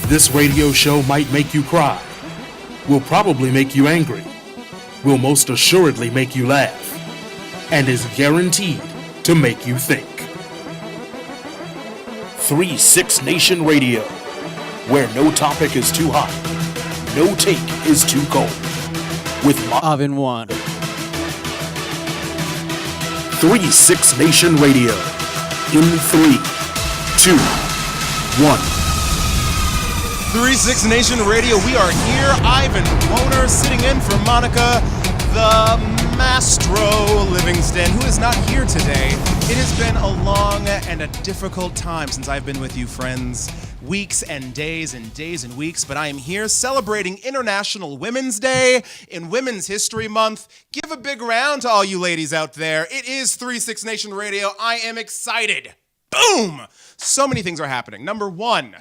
This radio show might make you cry, will probably make you angry, will most assuredly make you laugh, and is guaranteed to make you think. 3-6 Nation Radio, where no topic is too hot, no take is too cold. With Oven One. 3-6 Nation Radio, in 3, 2, 1. 3-6 Nation Radio, we are here. Ivan Woner sitting in for Monica, the Mastro Livingston, who is not here today. It has been a long and a difficult time since I've been with you, friends. Weeks and days and days and weeks, but I am here celebrating International Women's Day in Women's History Month. Give a big round to all you ladies out there. It is 3-6 Nation Radio. I am excited. Boom! So many things are happening. Number one,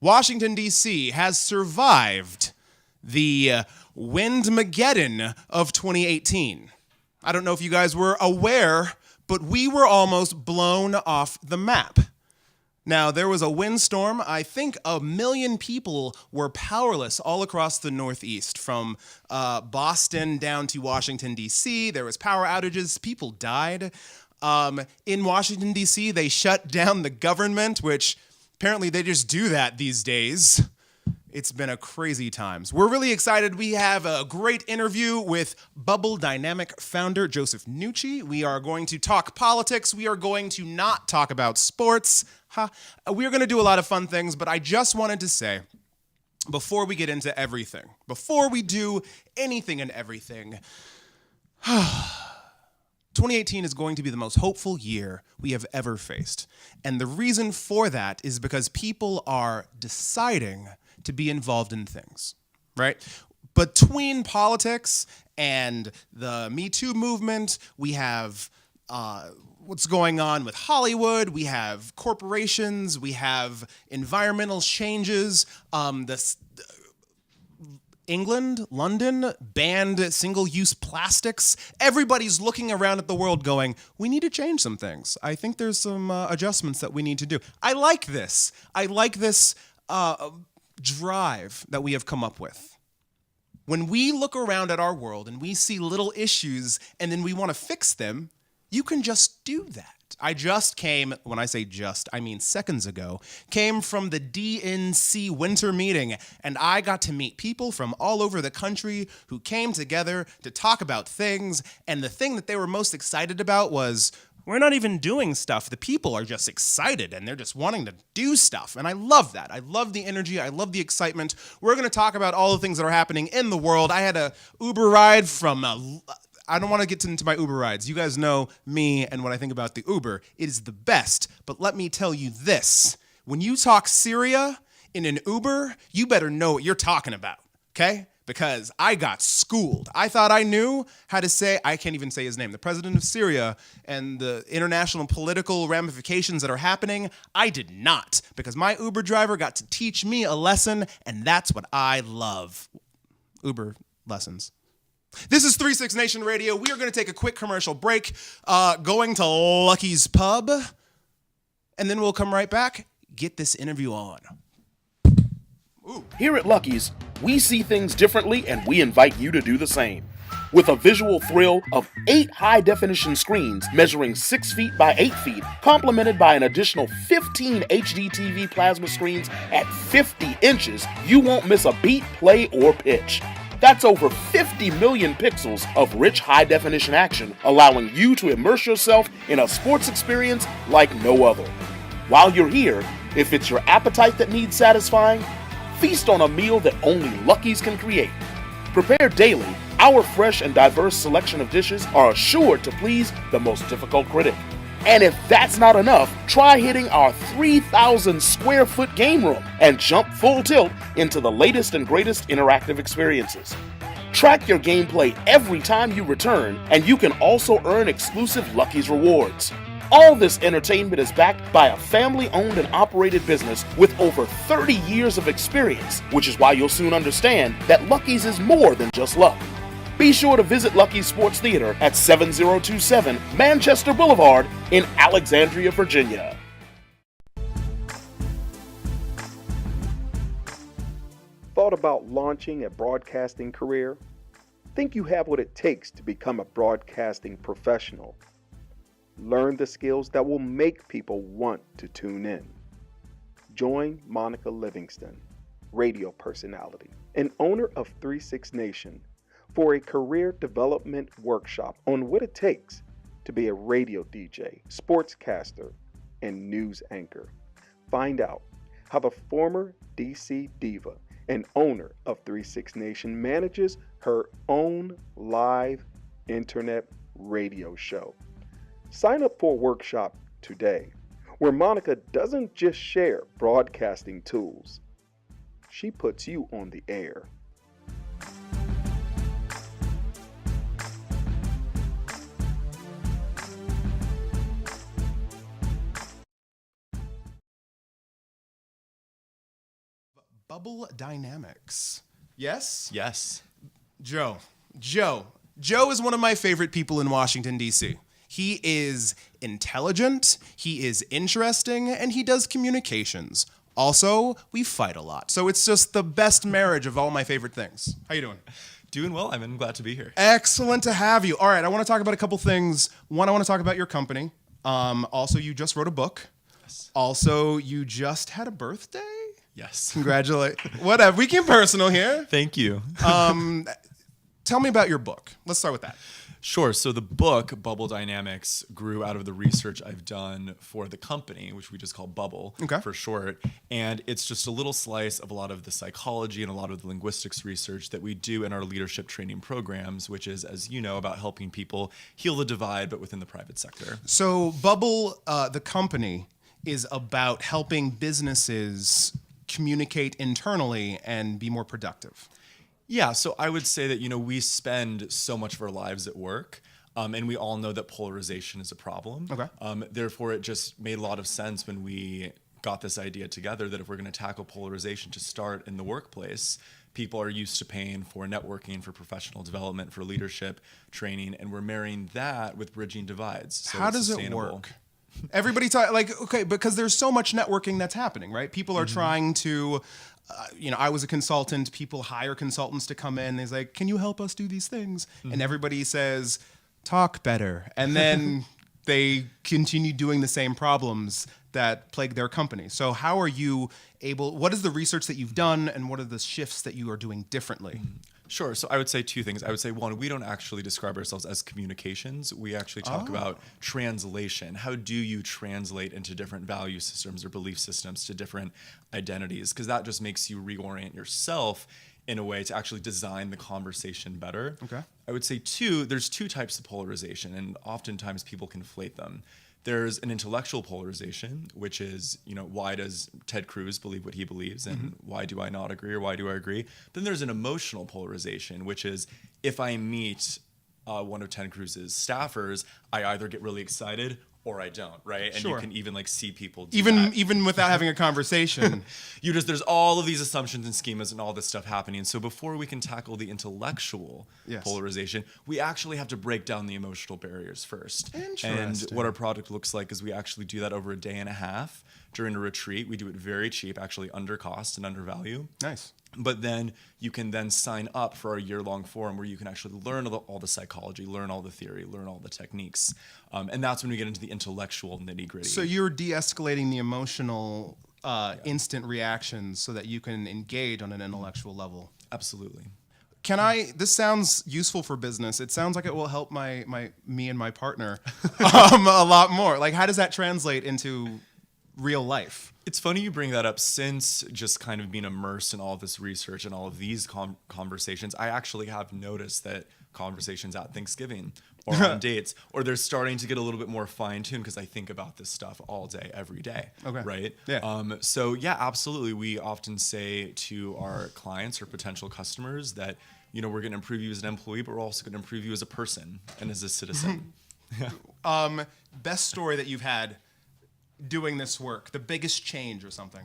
Washington, D.C. has survived the Windmageddon of 2018. I don't know if you guys were aware, but we were almost blown off the map. Now, there was a windstorm. I think 1 million people were powerless all across the Northeast, from Boston down to Washington, D.C. There was power outages. People died. In Washington, D.C., they shut down the government, which apparently they just do that these days. It's been a crazy times. We're really excited. We have a great interview with Bubble Dynamic founder Joseph Nucci. We are going to talk politics. We are going to not talk about sports. We are going to do a lot of fun things, but I just wanted to say, before we get into everything, before we do anything and everything, 2018 is going to be the most hopeful year we have ever faced. And the reason for that is because people are deciding to be involved in things, right? Between politics and the Me Too movement, we have what's going on with Hollywood, we have corporations, we have environmental changes, England, London, banned single-use plastics. Everybody's looking around at the world going, we need to change some things. I think there's some adjustments that we need to do. I like this. I like this drive that we have come up with. When we look around at our world and we see little issues and then we want to fix them, you can just do that. I just came, when I say just, I mean seconds ago, came from the DNC winter meeting, and I got to meet people from all over the country who came together to talk about things, and the thing that they were most excited about was, we're not even doing stuff. The people are just excited, and they're just wanting to do stuff, and I love that. I love the energy. I love the excitement. We're going to talk about all the things that are happening in the world. I had a Uber ride from I don't want to get into my Uber rides. You guys know me and what I think about the Uber. It is the best. But let me tell you this. When you talk Syria in an Uber, you better know what you're talking about, okay? Because I got schooled. I thought I knew how to say, I can't even say his name, the president of Syria and the international political ramifications that are happening. I did not, because my Uber driver got to teach me a lesson, and that's what I love. Uber lessons. This is 3-6 Nation Radio. We are going to take a quick commercial break, going to Lucky's Pub, and then we'll come right back, get this interview on. Ooh. Here at Lucky's, we see things differently, and we invite you to do the same. With a visual thrill of 8 high-definition screens measuring 6 feet by 8 feet, complemented by an additional 15 HD TV plasma screens at 50 inches, you won't miss a beat, play, or pitch. That's over 50 million pixels of rich high-definition action, allowing you to immerse yourself in a sports experience like no other. While you're here, if it's your appetite that needs satisfying, feast on a meal that only Lucky's can create. Prepared daily, our fresh and diverse selection of dishes are assured to please the most difficult critic. And if that's not enough, try hitting our 3,000 square foot game room and jump full tilt into the latest and greatest interactive experiences. Track your gameplay every time you return, and you can also earn exclusive Lucky's rewards. All this entertainment is backed by a family-owned and operated business with over 30 years of experience, which is why you'll soon understand that Lucky's is more than just luck. Be sure to visit Lucky's Sports Theater at 7027 Manchester Boulevard in Alexandria, Virginia. thought about launching a broadcasting career? Think you have what it takes to become a broadcasting professional? Learn the skills that will make people want to tune in. Join Monica Livingston, radio personality and owner of 36 Nation, for a career development workshop on what it takes to be a radio DJ, sportscaster, and news anchor. Find out how the former DC diva and owner of 36 Nation manages her own live internet radio show. Sign up for a workshop today where Monica doesn't just share broadcasting tools. She puts you on the air. Bubble dynamics. Yes? Yes. Joe is one of my favorite people in Washington, D.C. He is intelligent, he is interesting, and he does communications. Also, we fight a lot. So it's just the best marriage of all my favorite things. How you doing? Doing well. I'm glad to be here. Excellent to have you. All right, I want to talk about a couple things. One, I want to talk about your company. Also, you just wrote a book. Yes. Also, you just had a birthday? Yes. Congratulations. Whatever. We get personal here. Thank you. Tell me about your book. Let's start with that. Sure. So the book, Bubble Dynamics, grew out of the research I've done for the company, which we just call Bubble for short. And it's just a little slice of a lot of the psychology and a lot of the linguistics research that we do in our leadership training programs, which is, as you know, about helping people heal the divide, but within the private sector. So Bubble, the company, is about helping businesses communicate internally and be more productive. Yeah, so I would say that, we spend so much of our lives at work, and we all know that polarization is a problem. Okay. Therefore, it just made a lot of sense when we got this idea together that if we're going to tackle polarization to start in the workplace, people are used to paying for networking, for professional development, for leadership training, and we're marrying that with bridging divides. So how does it work? Everybody because there's so much networking that's happening, right? People are trying to, I was a consultant. People hire consultants to come in. They're like, can you help us do these things? And everybody says, talk better. And then they continue doing the same problems that plague their company. So how are you what is the research that you've done and what are the shifts that you are doing differently? Sure. So I would say two things. I would say, one, we don't actually describe ourselves as communications. We actually talk about translation. How do you translate into different value systems or belief systems to different identities? Because that just makes you reorient yourself in a way to actually design the conversation better. Okay. I would say, two, there's two types of polarization, and oftentimes people conflate them. There's an intellectual polarization, which is, why does Ted Cruz believe what he believes, and why do I not agree, or why do I agree? Then there's an emotional polarization, which is if I meet one of Ted Cruz's staffers, I either get really excited or I don't, right? And you can even see people do that. Even without having a conversation. There's all of these assumptions and schemas and all this stuff happening. So before we can tackle the intellectual polarization, we actually have to break down the emotional barriers first. Interesting. And what our product looks like is we actually do that over a day and a half during a retreat. We do it very cheap, actually under cost and under value. Nice. But then you can then sign up for our year-long forum where you can actually learn all the psychology, learn all the theory, learn all the techniques. And that's when we get into the intellectual nitty-gritty. So you're de-escalating the emotional instant reactions so that you can engage on an intellectual level. Absolutely. This sounds useful for business. It sounds like it will help me and my partner a lot more. Like, how does that translate into real life? It's funny you bring that up. Since just kind of being immersed in all of this research and all of these conversations, I actually have noticed that conversations at Thanksgiving or on dates, or they're starting to get a little bit more fine-tuned because I think about this stuff all day, every day. Okay. Right? Yeah. So yeah, absolutely. We often say to our clients or potential customers that, we're going to improve you as an employee, but we're also going to improve you as a person and as a citizen. Best story that you've had doing this work, the biggest change or something?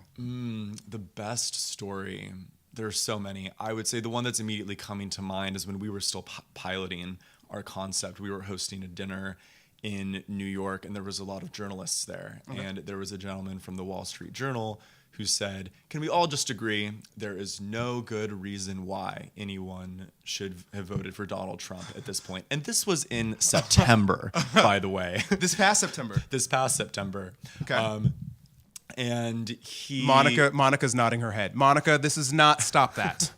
The best story. There are so many. I would say the one that's immediately coming to mind is when we were still piloting our concept. We were hosting a dinner in New York, and there was a lot of journalists there. Okay. And there was a gentleman from the Wall Street Journal who said, can we all just agree there is no good reason why anyone should have voted for Donald Trump at this point? And this was in September, by the way. This past September. This past September. Okay. And he... Monica's nodding her head. Monica, this is not... Stop that.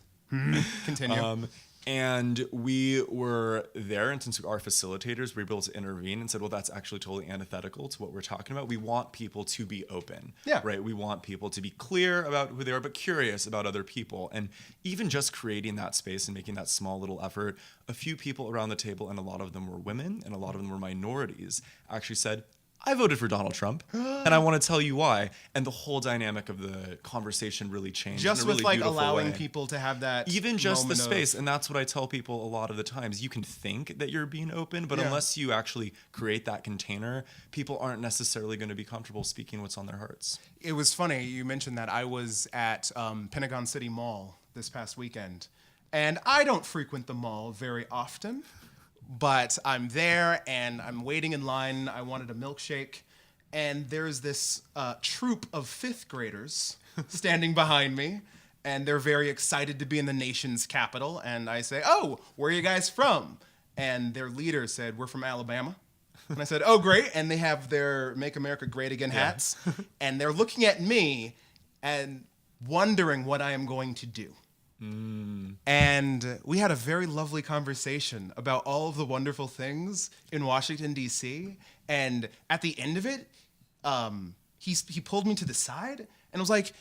Continue. And we were there, and since our facilitators were able to intervene and said, well, that's actually totally antithetical to what we're talking about. We want people to be open, right? We want people to be clear about who they are, but curious about other people. And even just creating that space and making that small little effort, a few people around the table, and a lot of them were women, and a lot of them were minorities, actually said, I voted for Donald Trump, and I want to tell you why. And the whole dynamic of the conversation really changed. Just in a with really like allowing way. people to have that even just the space. And that's what I tell people a lot of the times. You can think that you're being open, but unless you actually create that container, people aren't necessarily going to be comfortable speaking what's on their hearts. It was funny you mentioned that. I was at Pentagon City Mall this past weekend, and I don't frequent the mall very often. But I'm there, and I'm waiting in line. I wanted a milkshake, and there's this troop of 5th graders standing behind me, and they're very excited to be in the nation's capital. And I say, oh, where are you guys from? And their leader said, we're from Alabama. And I said, oh, great. And they have their Make America Great Again hats. And they're looking at me and wondering what I am going to do. And we had a very lovely conversation about all of the wonderful things in Washington, D.C. And at the end of it, he pulled me to the side and was like,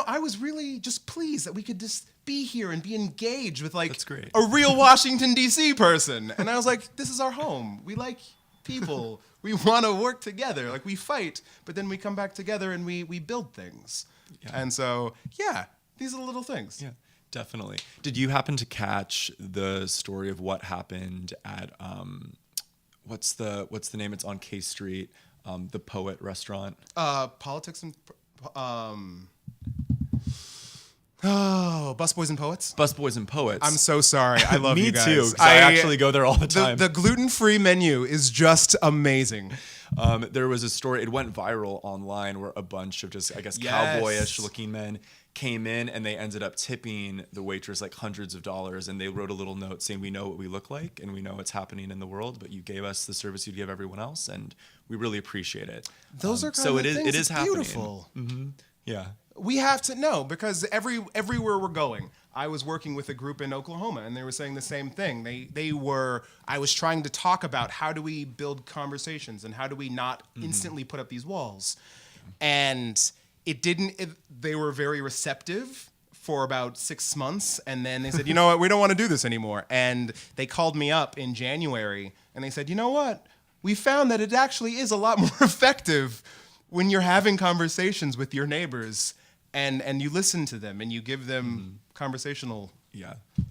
I was really just pleased that we could just be here and be engaged with like a real Washington, D.C. person. And I was like, this is our home. We like people. We want to work together. Like we fight, but then we come back together and we build things. Yeah. And so, these are the little things. Yeah. Definitely. Did you happen to catch the story of what happened at what's the name? It's on K Street, the Poet restaurant. Politics and Busboys and Poets. Busboys and Poets. I'm so sorry. I love you guys. Me too. 'Cause I actually go there all the time. The gluten-free menu is just amazing. There was a story. It went viral online where a bunch of just cowboyish-looking men came in, and they ended up tipping the waitress like hundreds of dollars, and they wrote a little note saying, we know what we look like and we know what's happening in the world, but you gave us the service you'd give everyone else, and we really appreciate it. Those are kind of things. It is happening. Beautiful. Mm-hmm. Yeah. We have to know, because everywhere we're going, I was working with a group in Oklahoma, and they were saying the same thing. I was trying to talk about how do we build conversations and how do we not instantly put up these walls. And they were very receptive for about 6 months, and then they said, you know what, we don't want to do this anymore. And they called me up in January, and they said, you know what, we found that it actually is a lot more effective when you're having conversations with your neighbors, and you listen to them, and you give them conversational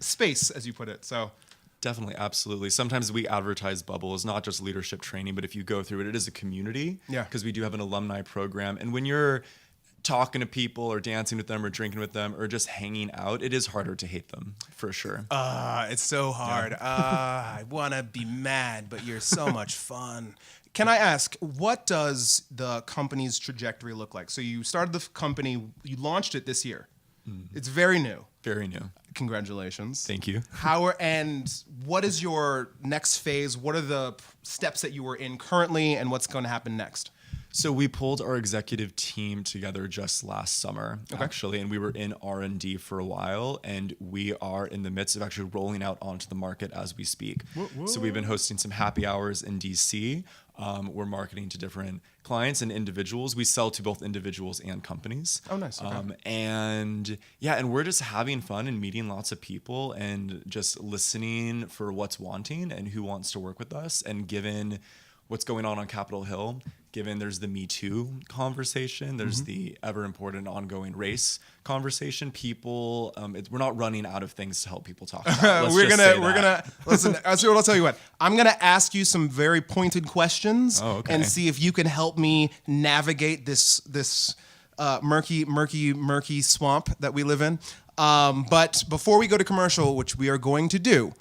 space, as you put it. So definitely, absolutely. Sometimes we advertise bubbles, not just leadership training, but if you go through it, it is a community. Yeah. Because we do have an alumni program, and when you're talking to people or dancing with them or drinking with them or just hanging out, it is harder to hate them, for sure. It's so hard. I want to be mad, but you're so much fun. Can I ask, what does the company's trajectory look like? So you started the company, you launched it this year. It's very new. Very new. Congratulations. Thank you. And what is your next phase? What are the steps that you are in currently, and what's going to happen next? So we pulled our executive team together just last summer, actually, and we were in R&D for a while, and we are in the midst of actually rolling out onto the market as we speak. Whoa. So we've been hosting some happy hours in DC. We're marketing to different clients and individuals. We sell to both individuals and companies. Oh, nice. Okay. And we're just having fun and meeting lots of people and just listening for what's wanting and who wants to work with us. And given what's going on Capitol Hill, given there's the Me Too conversation, there's the ever important ongoing race conversation. People, we're not running out of things to help people talk about. We're gonna listen. I'll tell you what. I'm gonna ask you some very pointed questions and see if you can help me navigate this murky swamp that we live in. But before we go to commercial, which we are going to do,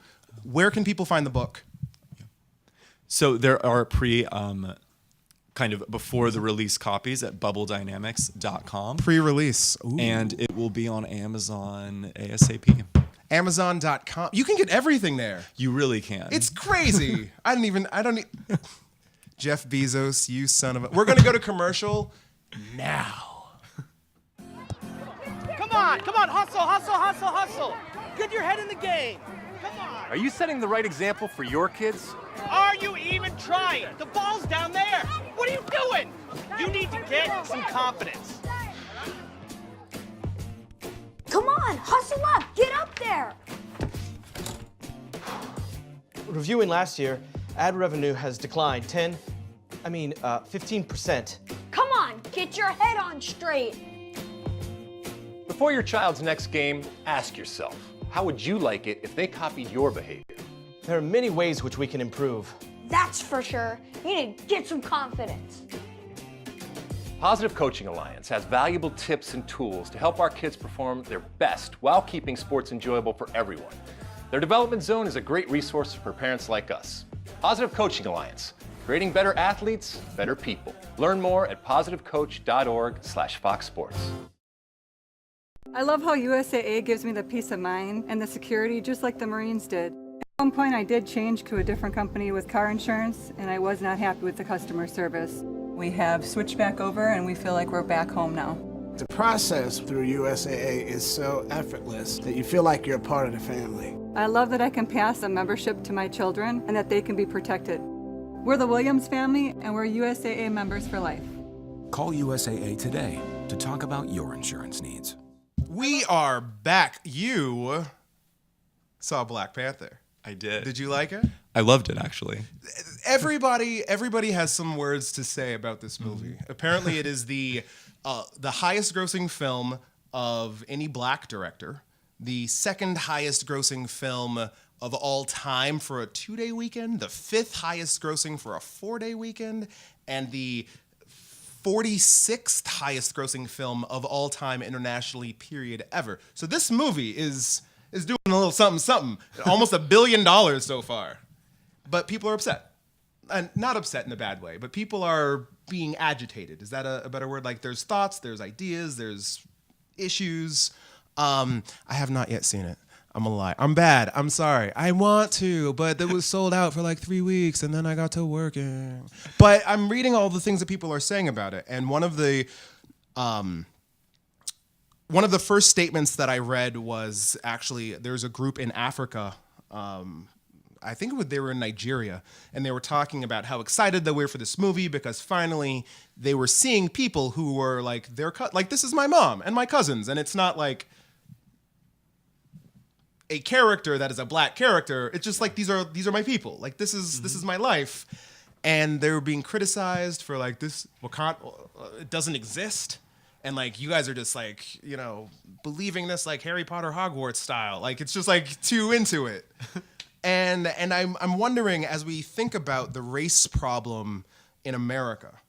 where can people find the book? So there are kind of before the release copies at bubbledynamics.com. Pre-release. Ooh. And it will be on Amazon ASAP. Amazon.com. You can get everything there. You really can. It's crazy. Jeff Bezos, you son of a... We're going to go to commercial now. Come on, hustle. Get your head in the game. Come on. Are you setting the right example for your kids? Are you even trying? The ball's down there. What are you doing? You need to get some confidence. Come on, hustle up, get up there. Reviewing last year, ad revenue has declined 15%. Come on, get your head on straight. Before your child's next game, ask yourself, how would you like it if they copied your behavior? There are many ways which we can improve. That's for sure. You need to get some confidence. Positive Coaching Alliance has valuable tips and tools to help our kids perform their best while keeping sports enjoyable for everyone. Their development zone is a great resource for parents like us. Positive Coaching Alliance, creating better athletes, better people. Learn more at positivecoach.org/Fox Sports. I love how USAA gives me the peace of mind and the security just like the Marines did. At one point I did change to a different company with car insurance and I was not happy with the customer service. We have switched back over and we feel like we're back home now. The process through USAA is so effortless that you feel like you're a part of the family. I love that I can pass a membership to my children and that they can be protected. We're the Williams family and we're USAA members for life. Call USAA today to talk about your insurance needs. We are back. You saw Black Panther. I did. Did you like it? I loved it, actually. Everybody has some words to say about this movie. Apparently, it is the highest-grossing film of any black director, the second highest-grossing film of all time for a 2-day weekend, the fifth highest-grossing for a 4-day weekend, and the 46th highest-grossing film of all time internationally, period, ever. So this movie is doing a little something, almost $1 billion so far. But people are upset. And not upset in a bad way, but people are being agitated. Is that a better word? Like there's thoughts, there's ideas, there's issues. I have not yet seen it. I'm gonna lie. I'm bad. I'm sorry. I want to, but it was sold out for like 3 weeks, and then I got to working. But I'm reading all the things that people are saying about it, and one of the first statements that I read was actually there's a group in Africa. I think they were in Nigeria, and they were talking about how excited they were for this movie because finally they were seeing people who were like like this is my mom and my cousins, and it's not like a character that is a black character. It's just like these are my people. Like this is my life, and they were being criticized for like this Wakanda it doesn't exist, and like you guys are just like believing this like Harry Potter Hogwarts style. Like it's just like too into it. And I'm wondering, as we think about the race problem in America,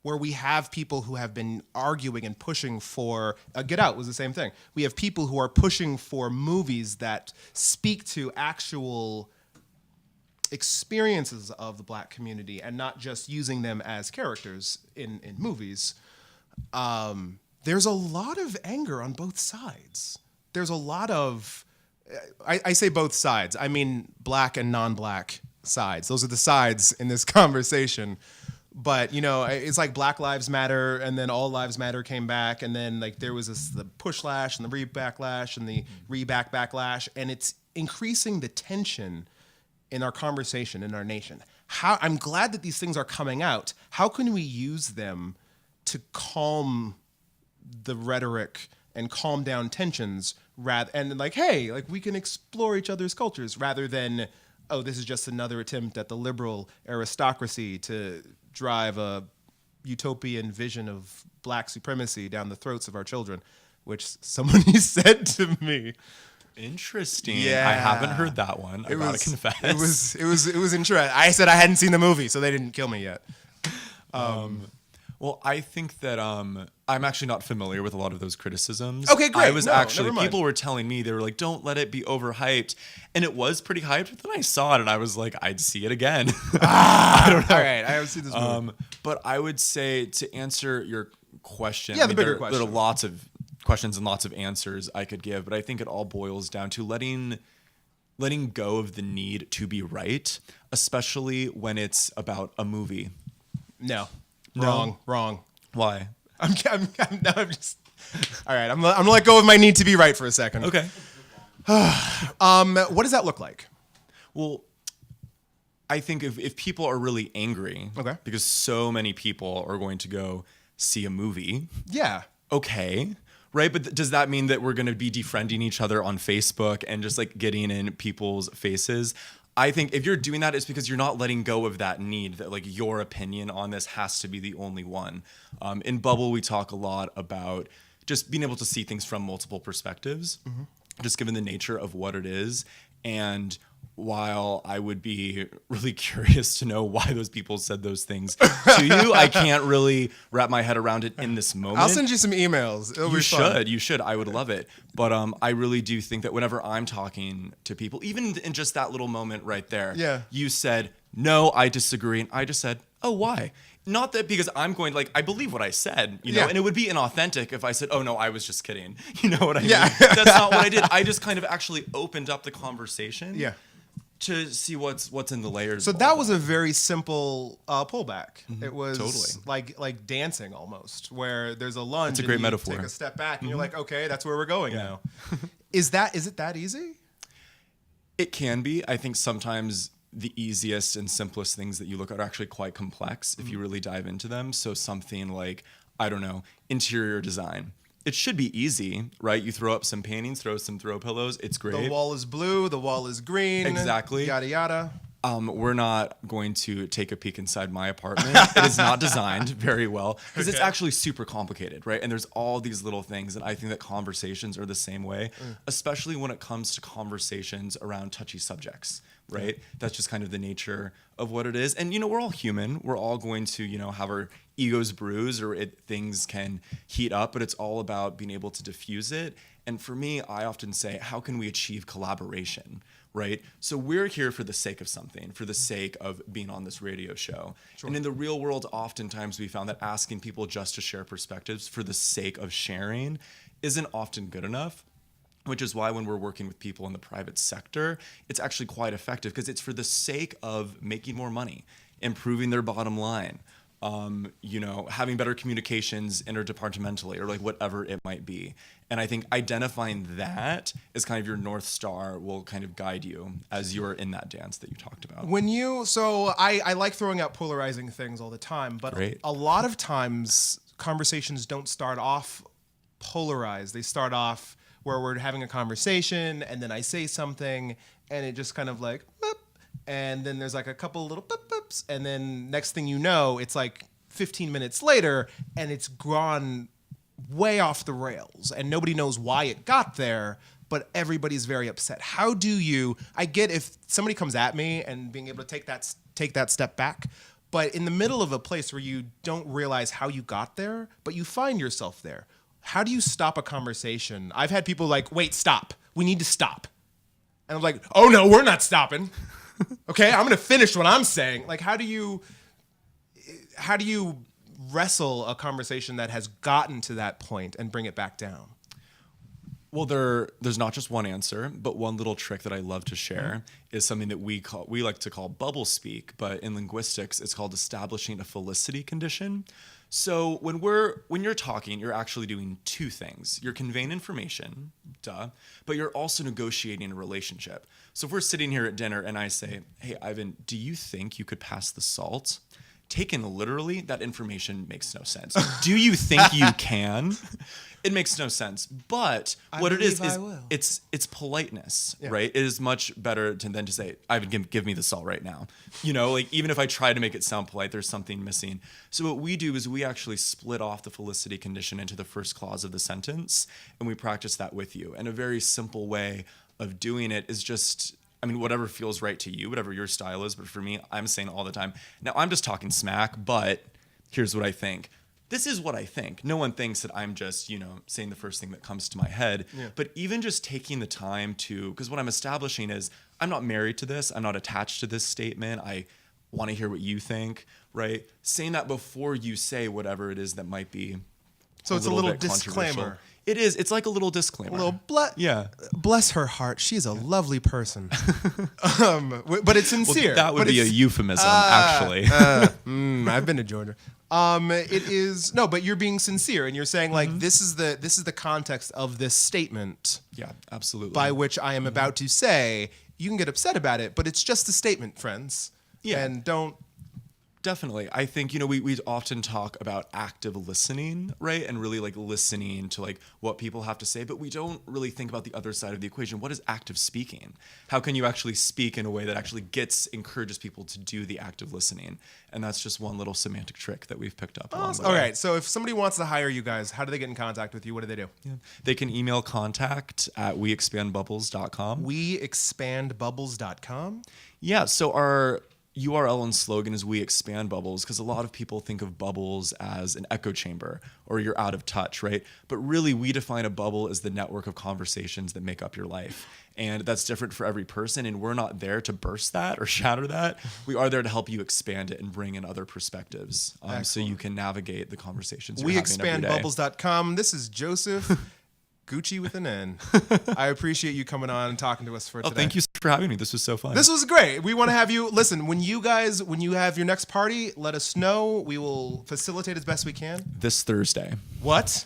where we have people who have been arguing and pushing for Get Out was the same thing. We have people who are pushing for movies that speak to actual experiences of the black community and not just using them as characters in movies. There's a lot of anger on both sides. There's a lot of... I say both sides. I mean black and non-black sides. Those are the sides in this conversation. But, it's like Black Lives Matter, and then All Lives Matter came back, and then like there was the push-lash and the re-backlash and the re-backlash, and it's increasing the tension in our conversation, in our nation. I'm glad that these things are coming out. How can we use them to calm the rhetoric and calm down tensions and like, hey, like we can explore each other's cultures rather than, oh, this is just another attempt at the liberal aristocracy to drive a utopian vision of black supremacy down the throats of our children, which somebody said to me. Interesting. Yeah. I haven't heard that one. I gotta confess. It was interesting. I said I hadn't seen the movie, so they didn't kill me yet. Well, I think that I'm actually not familiar with a lot of those criticisms. Okay, great. I was actually, never mind. people were telling me, they were like, don't let it be overhyped. And it was pretty hyped, but then I saw it and I was like, I'd see it again. I don't know. All right, I haven't seen this movie. But I would say, to answer your question, Yeah, the bigger question. There are lots of questions and lots of answers I could give, but I think it all boils down to letting go of the need to be right, especially when it's about a movie. No. No? Wrong. Why? I'm just. All right, I'm gonna let go of my need to be right for a second. Okay. What does that look like? Well, I think if people are really angry, Okay. because so many people are going to go see a movie, Yeah. okay, right? But does that mean that we're going to be defriending each other on Facebook and just like getting in people's faces? I think if you're doing that, it's because you're not letting go of that need that like your opinion on this has to be the only one. In Bubble, we talk a lot about just being able to see things from multiple perspectives, just given the nature of what it is. And while I would be really curious to know why those people said those things to you, I can't really wrap my head around it in this moment. I'll send you some emails. It'll be fun. You should. I would love it. But I really do think that whenever I'm talking to people, even in just that little moment right there, Yeah. you said, no, I disagree. And I just said, oh, why? Not that because I'm going, like, I believe what I said, you know, Yeah. and it would be inauthentic if I said, oh, no, I was just kidding. You know what I Yeah. mean? That's not what I did. I just kind of actually opened up the conversation. Yeah. To see what's in the layers. So that was a very simple pullback. It was Totally. like dancing almost, where there's a lunge. That's a great and you metaphor. Take a step back, and you're like, okay, that's where we're going Yeah. now. Is it that easy? It can be. I think sometimes the easiest and simplest things that you look at are actually quite complex if you really dive into them. So something like, I don't know, interior design. It should be easy, right? You throw up some paintings, throw some throw pillows. It's great. The wall is blue. The wall is green. Exactly. Yada yada. We're not going to take a peek inside my apartment. It is not designed very well because it's actually super complicated, right? And there's all these little things. And I think that conversations are the same way, especially when it comes to conversations around touchy subjects, right? That's just kind of the nature of what it is. And, you know, we're all human. We're all going to, you know, have our egos bruise or things can heat up, but it's all about being able to diffuse it. And for me, I often say, how can we achieve collaboration? Right? So we're here for the sake of something, for the sake of being on this radio show. Sure. And in the real world, oftentimes we found that asking people just to share perspectives for the sake of sharing isn't often good enough, which is why when we're working with people in the private sector, it's actually quite effective because it's for the sake of making more money, improving their bottom line, you know, having better communications interdepartmentally or like whatever it might be. And I think identifying that as kind of your North Star will kind of guide you as you're in that dance that you talked about. So I like throwing out polarizing things all the time, but Great. a lot of times conversations don't start off polarized. They start off where we're having a conversation and then I say something and it just kind of like, boop, and then there's like a couple little boop, boops, and then next thing you know, it's like 15 minutes later and it's gone way off the rails and nobody knows why it got there, but everybody's very upset. How do you, I get if somebody comes at me and being able to take that step back, but in the middle of a place where you don't realize how you got there, but you find yourself there, how do you stop a conversation? I've had people like, wait, stop. We need to stop. And I'm like, oh no, we're not stopping. Okay, I'm gonna finish what I'm saying. Like, how do you wrestle a conversation that has gotten to that point and bring it back down? Well, there's not just one answer, but one little trick that I love to share is something that we like to call bubble speak, but in linguistics, it's called establishing a felicity condition. So when you're talking, you're actually doing two things. You're conveying information, but you're also negotiating a relationship. So if we're sitting here at dinner and I say, hey, Ivan, do you think you could pass the salt? Taken literally, that information makes no sense. Do you think you can? It makes no sense. But what it is it's politeness, right? It is much better than to say, Ivan, give me the salt right now. You know, like even if I try to make it sound polite, there's something missing. So what we do is we actually split off the felicity condition into the first clause of the sentence, and we practice that with you. And a very simple way of doing it is just, I mean, whatever feels right to you, whatever your style is. But for me, I'm saying all the time, now I'm just talking smack, but here's what I think. this is what I think. No one thinks that I'm just, saying the first thing that comes to my head. Yeah. But even just taking the time to, because what I'm establishing is I'm not married to this. I'm not attached to this statement. I want to hear what you think, right? Saying that before you say whatever it is that might be. So it's a little disclaimer. It is. It's like a little disclaimer. Bless her heart. She's a lovely person. But it's sincere. Well, that would be a euphemism, actually. I've been to Georgia. It is but you're being sincere and you're saying like this is the context of this statement. Yeah, absolutely. By which I am about to say you can get upset about it, but it's just a statement, friends. Yeah, and don't. Definitely. I think, we often talk about active listening, right? And really like listening to like what people have to say, but we don't really think about the other side of the equation. What is active speaking? How can you actually speak in a way that actually encourages people to do the active listening? And that's just one little semantic trick that we've picked up. Awesome. All right. So if somebody wants to hire you guys, how do they get in contact with you? What do they do? Yeah. They can email contact@weexpandbubbles.com. Weexpandbubbles.com? Yeah. So our URL and slogan is We Expand Bubbles, because a lot of people think of bubbles as an echo chamber or you're out of touch, right? But really, we define a bubble as the network of conversations that make up your life. And that's different for every person. And we're not there to burst that or shatter that. We are there to help you expand it and bring in other perspectives so you can navigate the conversations you're having every day. WeExpandBubbles.com. This is Joseph. Gucci with an N. I appreciate you coming on and talking to us for today. Thank you for having me. This was so fun. This was great. We want to have you, listen, when you have your next party, let us know. We will facilitate as best we can. This Thursday. What?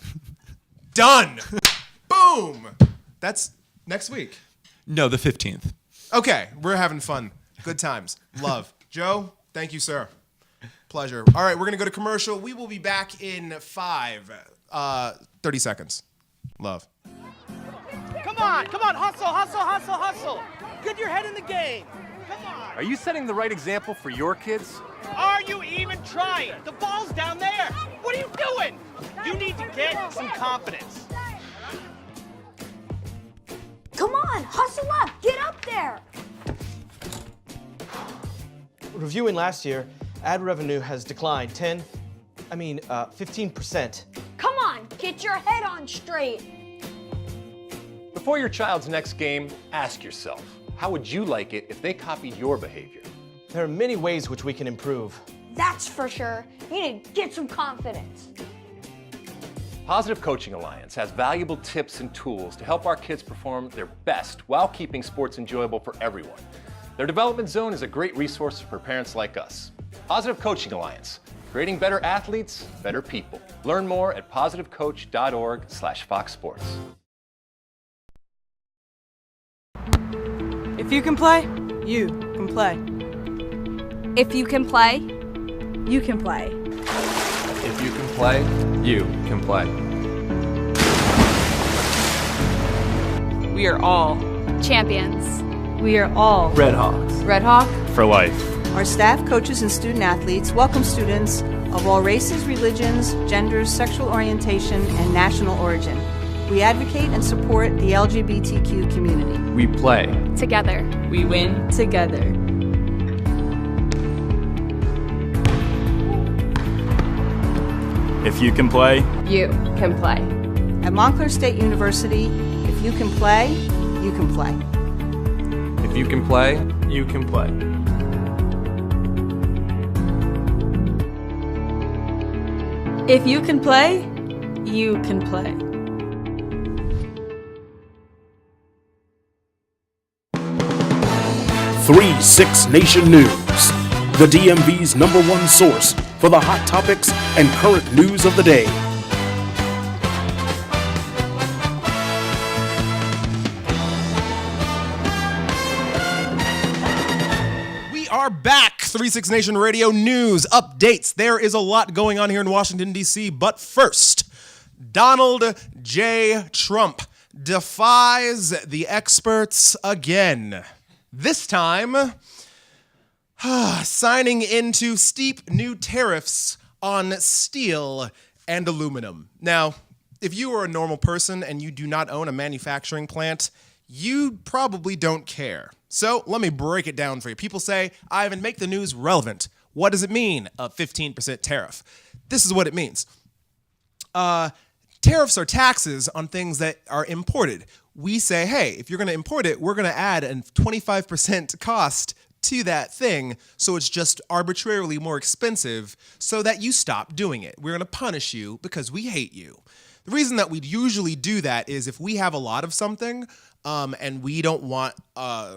Done. Boom. That's next week. No, the 15th. Okay. We're having fun. Good times. Love. Joe, thank you, sir. Pleasure. All right. We're going to go to commercial. We will be back in 30 seconds. Love. Come on, hustle. Get your head in the game. Come on. Are you setting the right example for your kids? Are you even trying? The ball's down there. What are you doing? You need to get some confidence. Come on, hustle up, get up there. Reviewing last year, ad revenue has declined 15%. Come on, get your head on straight. Before your child's next game, ask yourself, how would you like it if they copied your behavior? There are many ways which we can improve. That's for sure. You need to get some confidence. Positive Coaching Alliance has valuable tips and tools to help our kids perform their best while keeping sports enjoyable for everyone. Their development zone is a great resource for parents like us. Positive Coaching Alliance, creating better athletes, better people. Learn more at positivecoach.org/foxsports. If you can play, you can play. If you can play, you can play. If you can play, you can play. We are all champions. We are all Red Hawks. Red Hawk For life. Our staff, coaches, and student athletes welcome students of all races, religions, genders, sexual orientation, and national origin. We advocate and support the LGBTQ community. We play together. We win together. If you can play, you can play. At Montclair State University, if you can play, you can play. If you can play, you can play. If you can play, you can play. Three Six Nation News, the DMV's #1 source for the hot topics and current news of the day. We are back. 36 Nation Radio News updates. There is a lot going on here in Washington, D.C., but first, Donald J. Trump defies the experts again. This time, signing into steep new tariffs on steel and aluminum. Now, if you are a normal person and you do not own a manufacturing plant, you probably don't care. So let me break it down for you. People say, Ivan, make the news relevant. What does it mean, a 15% tariff? This is what it means. tariffs are taxes on things that are imported. We say, hey, if you're going to import it, we're going to add a 25% cost to that thing, so it's just arbitrarily more expensive so that you stop doing it. We're going to punish you because we hate you. The reason that we'd usually do that is if we have a lot of something and we don't want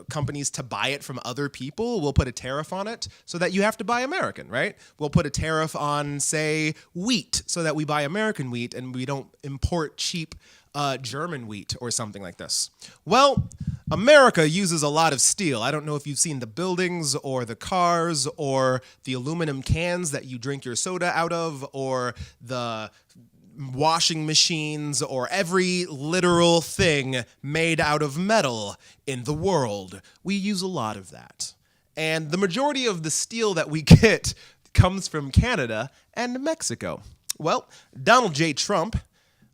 companies to buy it from other people, we'll put a tariff on it so that you have to buy American, right? We'll put a tariff on, say, wheat so that we buy American wheat and we don't import cheap German wheat or something like this. Well, America uses a lot of steel. I don't know if you've seen the buildings or the cars or the aluminum cans that you drink your soda out of or the washing machines or every literal thing made out of metal in the world. We use a lot of that. And the majority of the steel that we get comes from Canada and Mexico. Well, Donald J. Trump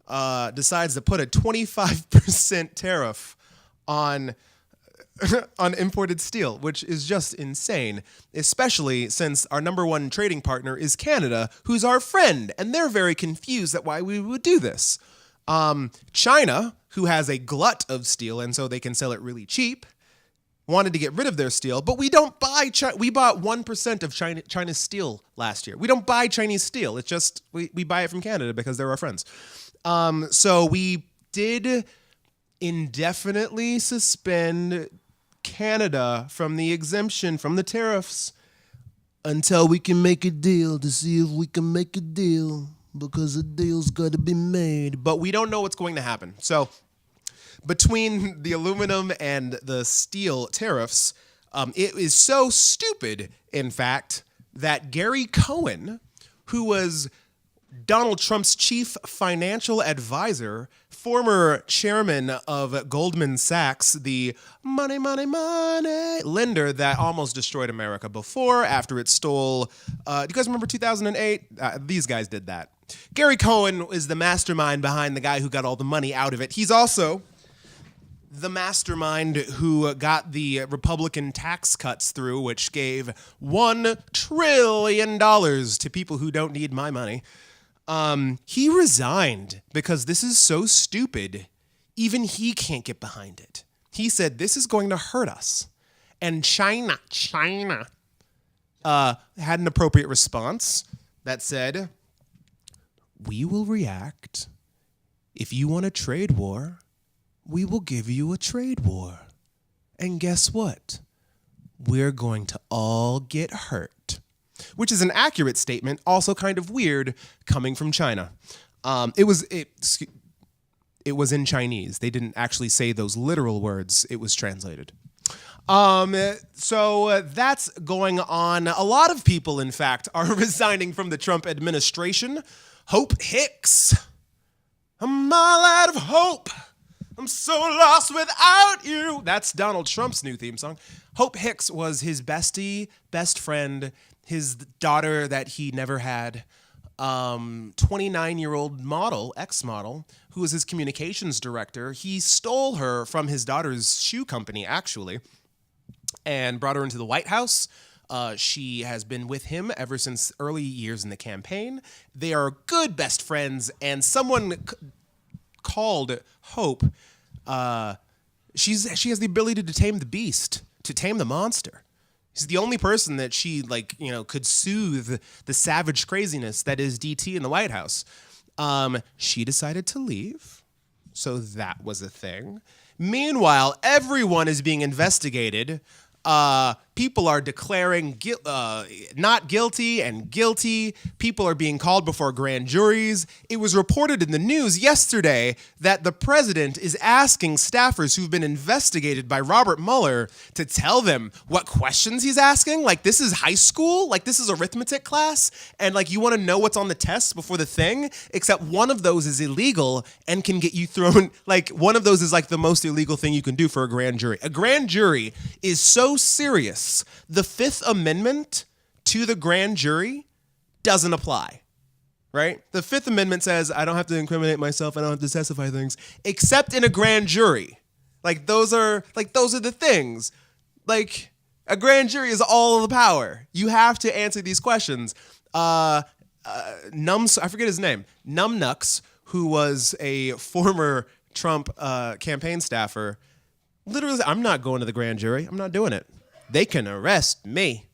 decides to put a 25% tariff on imported steel, which is just insane, especially since our number one trading partner is Canada, who's our friend, and they're very confused at why we would do this. China, who has a glut of steel, and so they can sell it really cheap, wanted to get rid of their steel, but we don't buy we bought 1% of China's steel last year. We don't buy Chinese steel. It's just we buy it from Canada because they're our friends. So we did indefinitely suspend Canada from the exemption from the tariffs until we can make a deal to see if we can make a deal, because a deal's got to be made. But we don't know what's going to happen. So between the aluminum and the steel tariffs, it is so stupid, in fact, that Gary Cohen, who was Donald Trump's chief financial advisor, former chairman of Goldman Sachs, the money lender that almost destroyed America before, after it stole, do you guys remember 2008? These guys did that. Gary Cohen is the mastermind behind the guy who got all the money out of it. He's also the mastermind who got the Republican tax cuts through, which gave $1 trillion to people who don't need my money. He resigned because this is so stupid. Even he can't get behind it. He said, this is going to hurt us. And China had an appropriate response that said, we will react. If you want a trade war, we will give you a trade war. And guess what? We're going to all get hurt. Which is an accurate statement, also kind of weird coming from China. It was in Chinese. They didn't actually say those literal words. It was translated. So that's going on. A lot of people, in fact, are resigning from the Trump administration. Hope Hicks. I'm all out of hope. I'm so lost without you. That's Donald Trump's new theme song. Hope Hicks was his bestie, best friend, his daughter that he never had, 29-year-old model, ex-model, who was his communications director. He stole her from his daughter's shoe company, actually, and brought her into the White House. She has been with him ever since early years in the campaign. They are good best friends, and someone called Hope. She has the ability to tame the beast, to tame the monster. She's the only person that she could soothe the savage craziness that is DT in the White House. She decided to leave, so that was a thing. Meanwhile, everyone is being investigated. People are declaring not guilty and guilty. People are being called before grand juries. It was reported in the news yesterday that the president is asking staffers who've been investigated by Robert Mueller to tell them what questions he's asking. Like, this is high school? Like, this is arithmetic class? And, you want to know what's on the test before the thing? Except one of those is illegal and can get you thrown. One of those is, the most illegal thing you can do for a grand jury. A grand jury is so serious. The Fifth Amendment to the grand jury doesn't apply, right? The Fifth Amendment says I don't have to incriminate myself, I don't have to testify things, except in a grand jury. Those are the things. A grand jury is all of the power. You have to answer these questions. I forget his name, Numbnucks, who was a former Trump campaign staffer, literally, I'm not going to the grand jury. I'm not doing it. They can arrest me.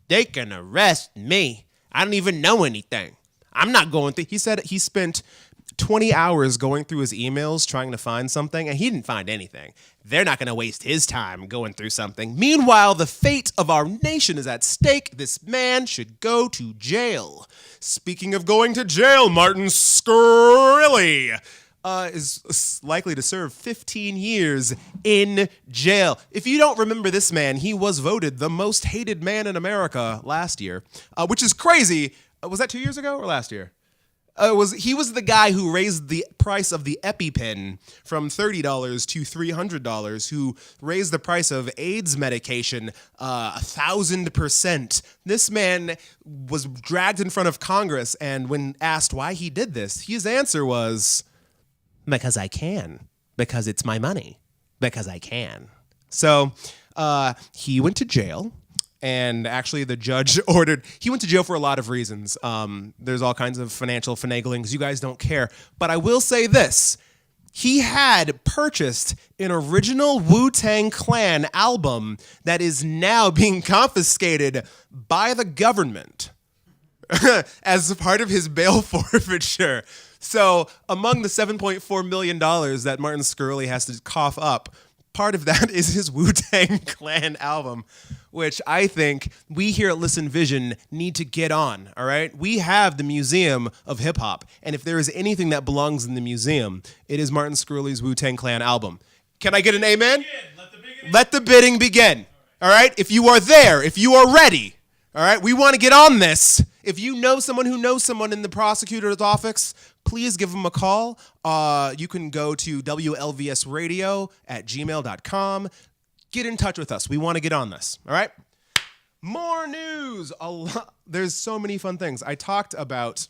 They can arrest me. I don't even know anything. I'm not going through. He said he spent 20 hours going through his emails trying to find something, and he didn't find anything. They're not going to waste his time going through something. Meanwhile, the fate of our nation is at stake. This man should go to jail. Speaking of going to jail, Martin Shkreli is likely to serve 15 years in jail. If you don't remember this man, he was voted the most hated man in America last year, which is crazy. Was that 2 years ago or last year? He was the guy who raised the price of the EpiPen from $30 to $300, who raised the price of AIDS medication 1,000%. This man was dragged in front of Congress, and when asked why he did this, his answer was, because I can. Because it's my money. Because I can. So he went to jail. And actually, the judge ordered, he went to jail for a lot of reasons. There's all kinds of financial finaglings. You guys don't care. But I will say this. He had purchased an original Wu-Tang Clan album that is now being confiscated by the government as part of his bail forfeiture. So among the $7.4 million that Martin Shkreli has to cough up, part of that is his Wu-Tang Clan album, which I think we here at Listen Vision need to get on, all right? We have the Museum of Hip Hop, and if there is anything that belongs in the museum, it is Martin Shkreli's Wu-Tang Clan album. Can I get an amen? Let the bidding begin, all right? If you are there, if you are ready, all right? We want to get on this. If you know someone who knows someone in the prosecutor's office, please give them a call. You can go to WLVSradio@gmail.com. Get in touch with us. We want to get on this. All right? More news. There's so many fun things. I talked about...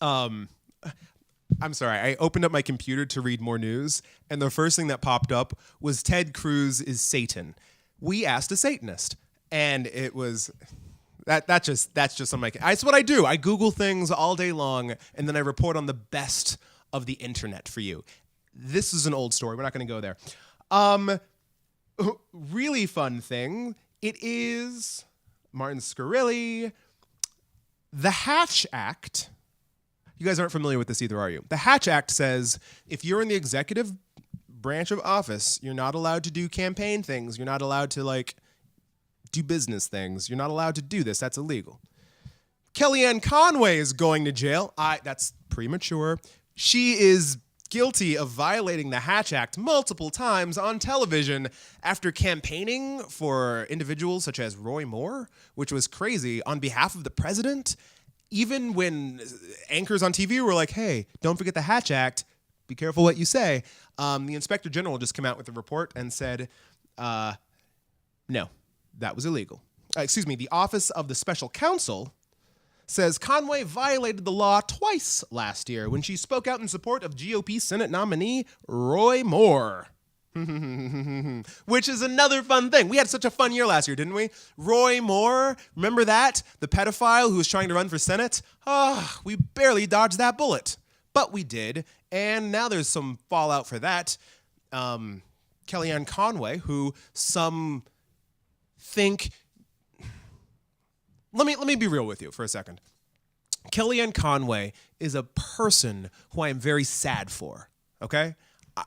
I'm sorry. I opened up my computer to read more news, and the first thing that popped up was Ted Cruz is Satan. We asked a Satanist, and it was... That's just on my... That's what I do. I Google things all day long, and then I report on the best of the internet for you. This is an old story. We're not going to go there. Really fun thing. It is Martin Shkreli. The Hatch Act. You guys aren't familiar with this either, are you? The Hatch Act says if you're in the executive branch of office, you're not allowed to do campaign things. You're not allowed to, do business things. You're not allowed to do this. That's illegal. Kellyanne Conway is going to jail. That's premature. She is guilty of violating the Hatch Act multiple times on television after campaigning for individuals such as Roy Moore, which was crazy, on behalf of the president. Even when anchors on TV were like, hey, don't forget the Hatch Act, be careful what you say, the Inspector General just came out with a report and said, no. That was illegal. The Office of the Special Counsel says Conway violated the law twice last year when she spoke out in support of GOP Senate nominee Roy Moore. Which is another fun thing. We had such a fun year last year, didn't we? Roy Moore, remember that? The pedophile who was trying to run for Senate? We barely dodged that bullet. But we did, and now there's some fallout for that. Kellyanne Conway, who some... think, let me be real with you for a second. Kellyanne Conway is a person who I am very sad for, okay?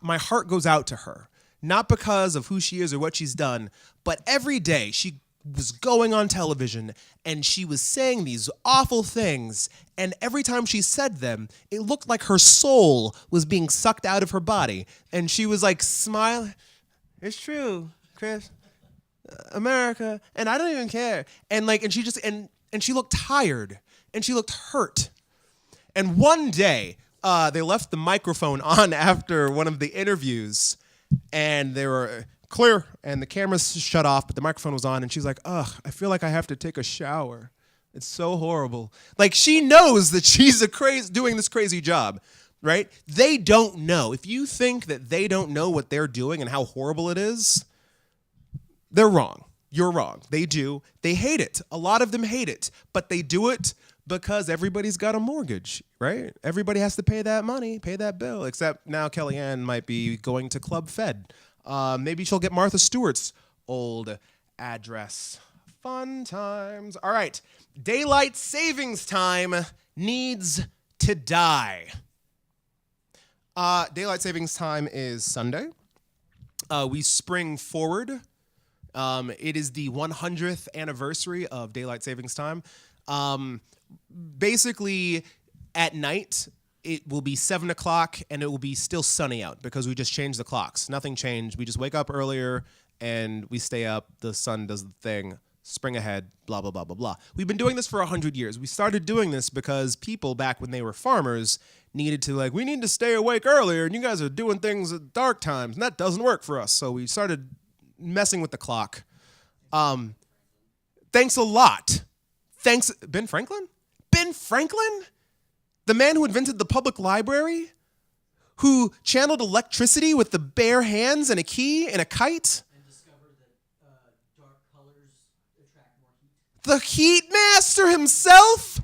My heart goes out to her, not because of who she is or what she's done, but every day she was going on television and she was saying these awful things, and every time she said them, it looked like her soul was being sucked out of her body, and she was smiling. It's true, Chris. America, and I don't even care. And she just and she looked tired and she looked hurt. And one day, they left the microphone on after one of the interviews, and they were clear, and the cameras shut off, but the microphone was on, and she's like, ugh, I feel like I have to take a shower. It's so horrible. She knows that she's doing this crazy job, right? They don't know. If you think that they don't know what they're doing and how horrible it is, they're wrong. You're wrong. They do. They hate it. A lot of them hate it, but they do it Because everybody's got a mortgage, right? Everybody has to pay that money, pay that bill, except now Kellyanne might be going to Club Fed. Maybe she'll get Martha Stewart's old address. Fun times. All right. Daylight savings time needs to die. Daylight savings time is Sunday. We spring forward. It is the 100th anniversary of daylight savings time. Basically, at night, it will be 7 o'clock and it will be still sunny out because we just changed the clocks. Nothing changed. We just wake up earlier and we stay up. The sun does the thing. Spring ahead, blah, blah, blah, blah, blah. We've been doing this for 100 years. We started doing this because people back when they were farmers needed to, we need to stay awake earlier and you guys are doing things at dark times and that doesn't work for us. So we started messing with the clock. Thanks a lot. Thanks, Ben Franklin? Ben Franklin? The man who invented the public library? Who channeled electricity with the bare hands and a key and a kite? And discovered that dark colors attract more heat. The heat master himself?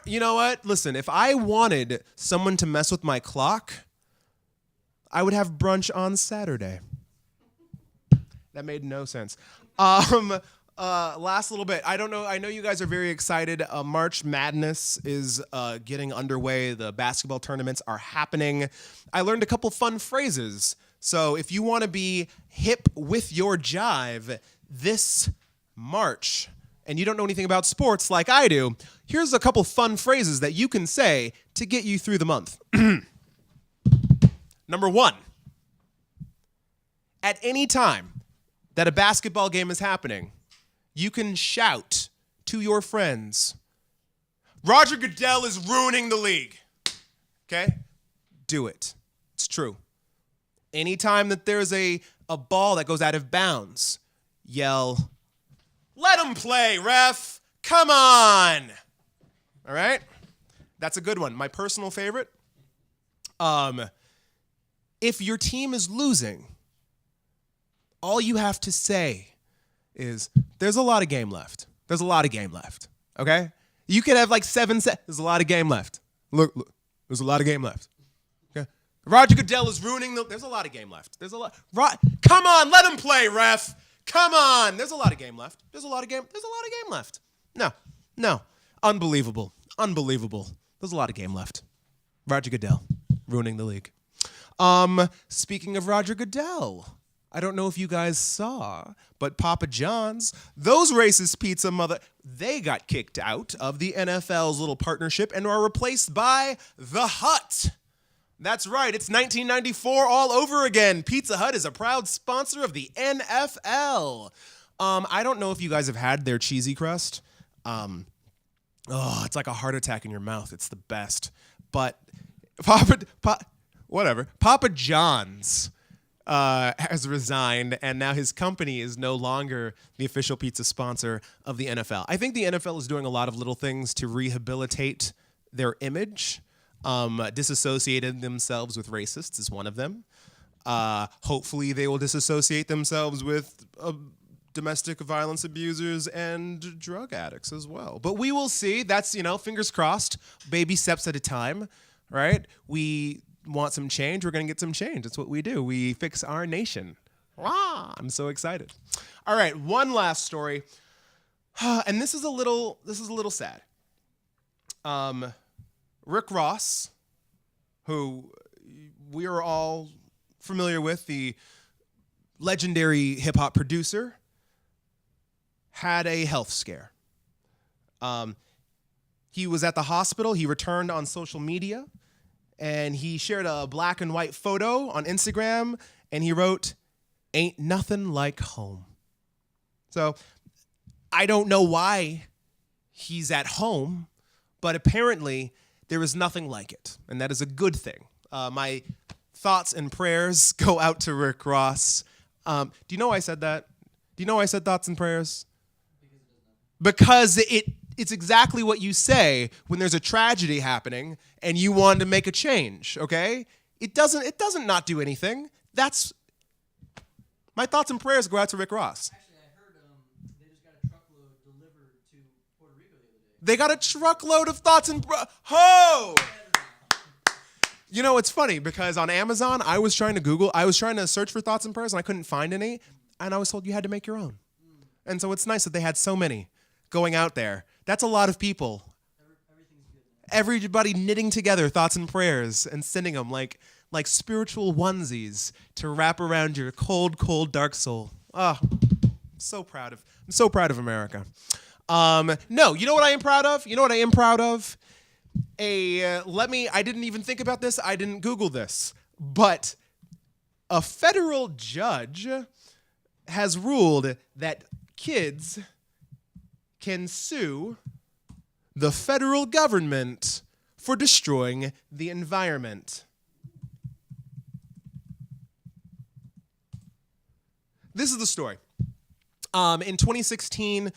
You know what? Listen, if I wanted someone to mess with my clock, I would have brunch on Saturday. That made no sense. Last little bit. I don't know. I know you guys are very excited. March Madness is getting underway. The basketball tournaments are happening. I learned a couple fun phrases. So if you want to be hip with your jive this March and you don't know anything about sports like I do, here's a couple fun phrases that you can say to get you through the month. Number 1. At any time that a basketball game is happening, you can shout to your friends, Roger Goodell is ruining the league. Okay? Do it. It's true. Anytime that there's a ball that goes out of bounds, yell, let him play, ref. Come on. All right? That's a good one. My personal favorite. If your team is losing, all you have to say is, there's a lot of game left. There's a lot of game left. Okay? You could have 7 seconds. There's a lot of game left. Look, there's a lot of game left. Okay? Roger Goodell is ruining there's a lot of game left. There's a lot. Come on, let him play, ref. Come on. There's a lot of game left. There's a lot of game left. No. Unbelievable. There's a lot of game left. Roger Goodell ruining the league. Speaking of Roger Goodell, I don't know if you guys saw, but Papa John's, those racist pizza they got kicked out of the NFL's little partnership and are replaced by The Hut. That's right, it's 1994 all over again. Pizza Hut is a proud sponsor of the NFL. I don't know if you guys have had their cheesy crust. It's like a heart attack in your mouth. It's the best. But Papa John's has resigned, and now his company is no longer the official pizza sponsor of the NFL. I think the NFL is doing a lot of little things to rehabilitate their image. Disassociated themselves with racists is one of them. Hopefully they will disassociate themselves with domestic violence abusers and drug addicts as well. But we will see. That's, fingers crossed, baby steps at a time, right? We want some change, we're going to get some change. That's what we do. We fix our nation. I'm so excited. All right, one last story. And this is a little sad. Rick Ross, who we are all familiar with, the legendary hip-hop producer, had a health scare. He was at the hospital. He returned on social media, and he shared a black and white photo on Instagram, and he wrote, "Ain't nothing like home." So I don't know why he's at home, but apparently there is nothing like it, and that is a good thing. My thoughts and prayers go out to Rick Ross. Do you know why I said that? Do you know why I said thoughts and prayers? Because it's exactly what you say when there's a tragedy happening and you want to make a change, okay? It doesn't not do anything. That's my thoughts and prayers go out to Rick Ross. Actually, I heard they just got a truckload delivered to Puerto Rico the other day. They got a truckload of thoughts and ho! You know, it's funny because on Amazon, I was trying to search for thoughts and prayers and I couldn't find any. And I was told you had to make your own. And so it's nice that they had so many going out there. That's a lot of people. Everybody knitting together thoughts and prayers and sending them like spiritual onesies to wrap around your cold, cold, dark soul. Oh, I'm so proud of America. No, you know what I am proud of? You know what I am proud of? I didn't even think about this. I didn't Google this. But a federal judge has ruled that kids can sue the federal government for destroying the environment. This is the story. In 2016,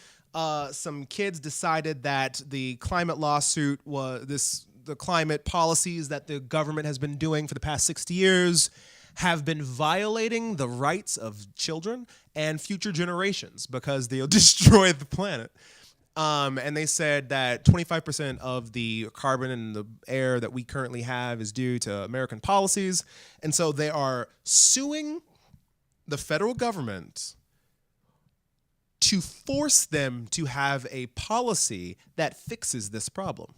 some kids decided that the climate lawsuit the climate policies that the government has been doing for the past 60 years have been violating the rights of children and future generations because they'll destroy the planet. And they said that 25% of the carbon in the air that we currently have is due to American policies. And so they are suing the federal government to force them to have a policy that fixes this problem.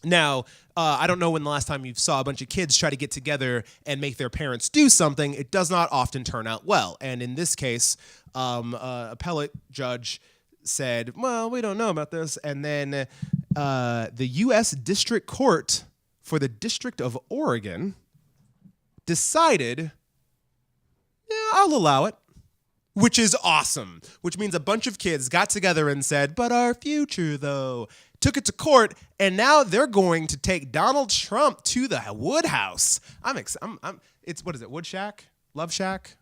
Now, I don't know when the last time you saw a bunch of kids try to get together and make their parents do something. It does not often turn out well. And in this case, appellate judge said, well, we don't know about this. And then the U.S. District Court for the District of Oregon decided, yeah, I'll allow it, which is awesome, which means a bunch of kids got together and said, but our future, though, took it to court, and now they're going to take Donald Trump to the Wood House. It's, what is it, Wood Shack? Love Shack?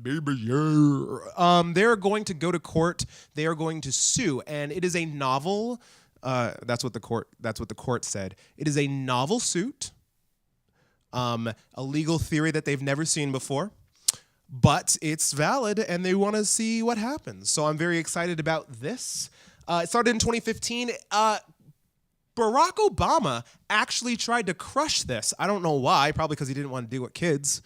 Baby, yeah. They're going to go to court. They are going to sue, and it is a novel. That's what the court said. It is a novel suit, a legal theory that they've never seen before, but it's valid, and they want to see what happens. So I'm very excited about this. It started in 2015. Barack Obama actually tried to crush this. I don't know why. Probably because he didn't want to deal with kids.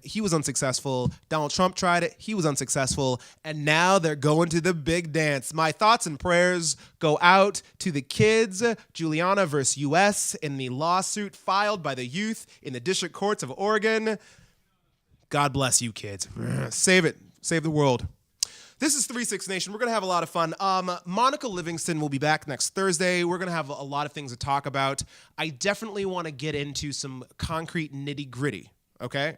He was unsuccessful. Donald Trump tried it. He was unsuccessful. And now they're going to the big dance. My thoughts and prayers go out to the kids. Juliana versus U.S. in the lawsuit filed by the youth in the district courts of Oregon. God bless you, kids. Save it. Save the world. This is 3-6 Nation. We're going to have a lot of fun. Monica Livingston will be back next Thursday. We're going to have a lot of things to talk about. I definitely want to get into some concrete nitty-gritty. Okay?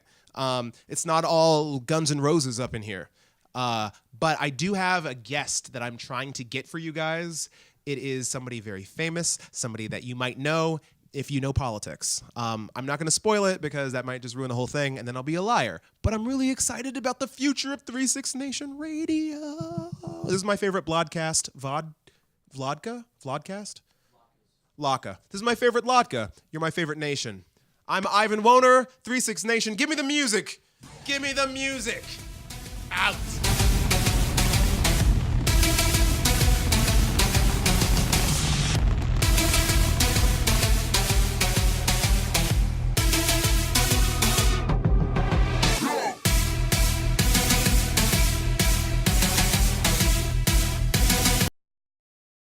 It's not all Guns N' Roses up in here. But I do have a guest that I'm trying to get for you guys. It is somebody very famous, somebody that you might know if you know politics. I'm not going to spoil it because that might just ruin the whole thing, and then I'll be a liar. But I'm really excited about the future of 3-6 Nation Radio. This is my favorite Vlodcast. Vlodcast? Laka. This is my favorite Lotka. You're my favorite nation. I'm Ivan Woner, 3-6 Nation. Give me the music. Give me the music. Out.